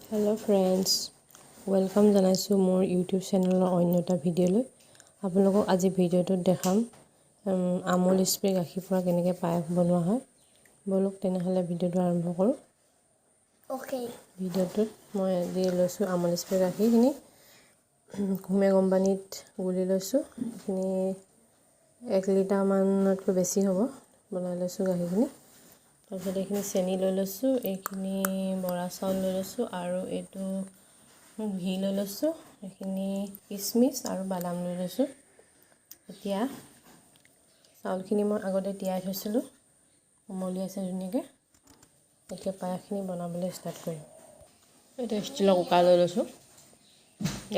Hello friends, welcome জানাইছো মোৰ YouTube চেনেলৰ অন্য এটা ভিডিঅ'লৈ। আপোনালোকক আজি ভিডিঅ'টোত দেখাম আমুল স্প্ৰে গাখীৰ পৰা কেনেকৈ পায়স বনোৱা হয়। বলক তেনেহলে ভিডিঅ'টো আৰম্ভ কৰোঁ। Okay. ভিডিঅ'টোত মই দি লৈছো আমুল স্প্ৰে গাখীৰখিনি ঘুমে কোম্পানীত গুলি লৈছো। এইখিনি 1 লিটাৰ মানতকৈ বেছি হ'ব। বনাই লৈছো গাখীৰখিনি। তাৰপিছত এইখিনি চেনি লৈ লৈছো, এইখিনি বৰা চাউল লৈ লৈছো আৰু এইটো ঘি লৈ লৈছো, এইখিনি কিচমিচ আৰু বাদাম লৈ লৈছো। এতিয়া চাউলখিনি মই আগতে তিয়াই থৈছিলো, কোমলি আছে ধুনীয়াকৈ। এতিয়া পায়সখিনি বনাবলৈ ষ্টাৰ্ট কৰিম। এটা ষ্টিলৰ কুকাৰ লৈ লৈছো,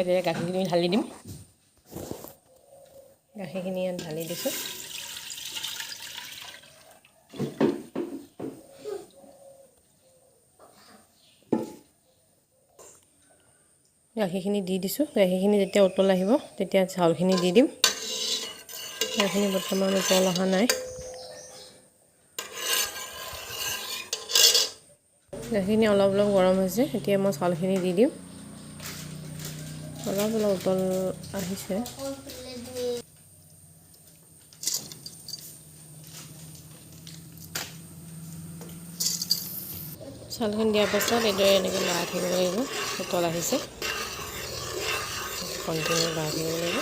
এতিয়া গাখীৰখিনি ঢালি দিম। গাখীৰখিনি ইয়াত ঢালি দিছো। গাখীৰখিনি দি দিছো। গাখীৰখিনি যেতিয়া উতল আহিব তেতিয়া চাউলখিনি দি দিম। গাখীৰখিনি বৰ্তমান উতল অহা নাই। গাখীৰখিনি অলপ গৰম হৈছে। এতিয়া মই চাউলখিনি দি দিম। অলপ উতল আহিছে। চাউলখিনি দিয়াৰ পাছত এইদৰে এনেকৈ লৰাই থাকিব লাগিব। উতল আহিছে, কণ্টিনিউ লৰাই থাকিব লাগিব।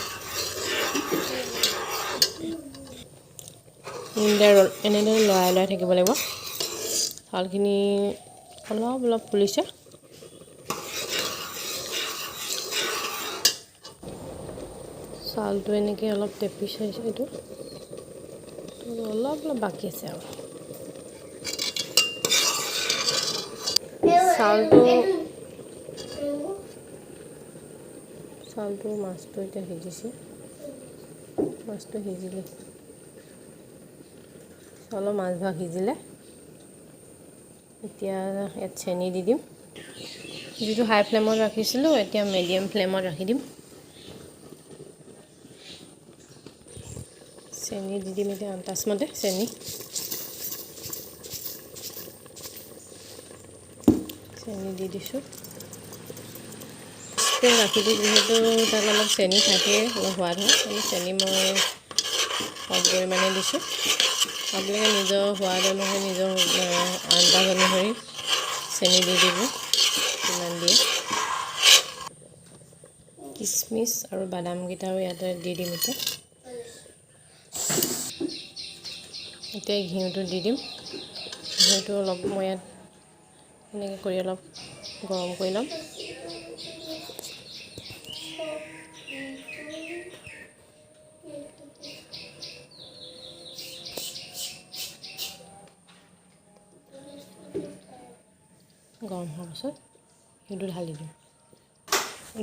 এনেদৰে লৰাই থাকিব লাগিব। চাউলখিনি অলপ ফুলিছে। চাউলটো এনেকৈ অলপ টেপি চাইছে, এইটো অলপ বাকী আছে আৰু। চাউলটো মাছটো এতিয়া সিজিছে। মাছটো সিজিলে, চাউলৰ মাছভাগ সিজিলে এতিয়া ইয়াত চেনি দি দিম। যিটো হাই ফ্লেমত ৰাখিছিলোঁ এতিয়া মিডিয়াম ফ্লেমত ৰাখি দিম। চেনি দি দিম এতিয়া আন্দাজমতে চেনি দি দিছোঁ। গাখীৰটো যিহেতু তাত অলপ চেনি থাকে, অলপ সোৱাদ হয়, কিন্তু চেনি মই কম পৰিমাণে দিছোঁ। আপোনালোকে নিজৰ সোৱাদ অনুসৰি নিজৰ আন্দাজ অনুসৰি চেনি দি দিব কিমান দিয়ে। কিচমিচ আৰু বাদামকেইটাও ইয়াতে দি দিম। এতিয়া ঘিউটো দি দিম। ঘিউটো অলপ মই ইয়াত এনেকৈ কৰি অলপ গৰম কৰি ল'ম। গৰম হোৱাৰ পাছত ঘিউটো ঢালি দিম।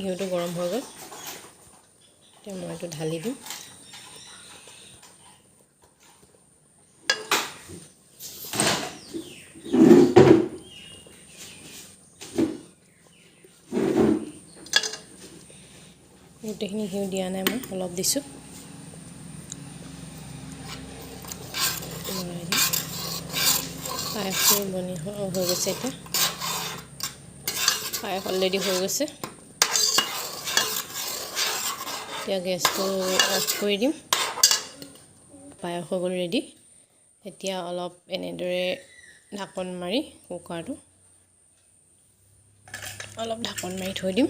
ঘিউটো গৰম হৈ গ'ল, এতিয়া মই এইটো ঢালি দিম। গোটেইখিনি ঘিউ দিয়া নাই, মই অলপ দিছোঁ। পায়সটো বনি হৈ গৈছে। এতিয়া পায়স অলৰেডি হৈ গৈছে। এতিয়া গেছটো অফ কৰি দিম। পায়স হৈ গ'ল ৰেডি। এতিয়া অলপ এনেদৰে ঢাকন মাৰি কুকাৰটো অলপ ঢাকন মাৰি থৈ দিম।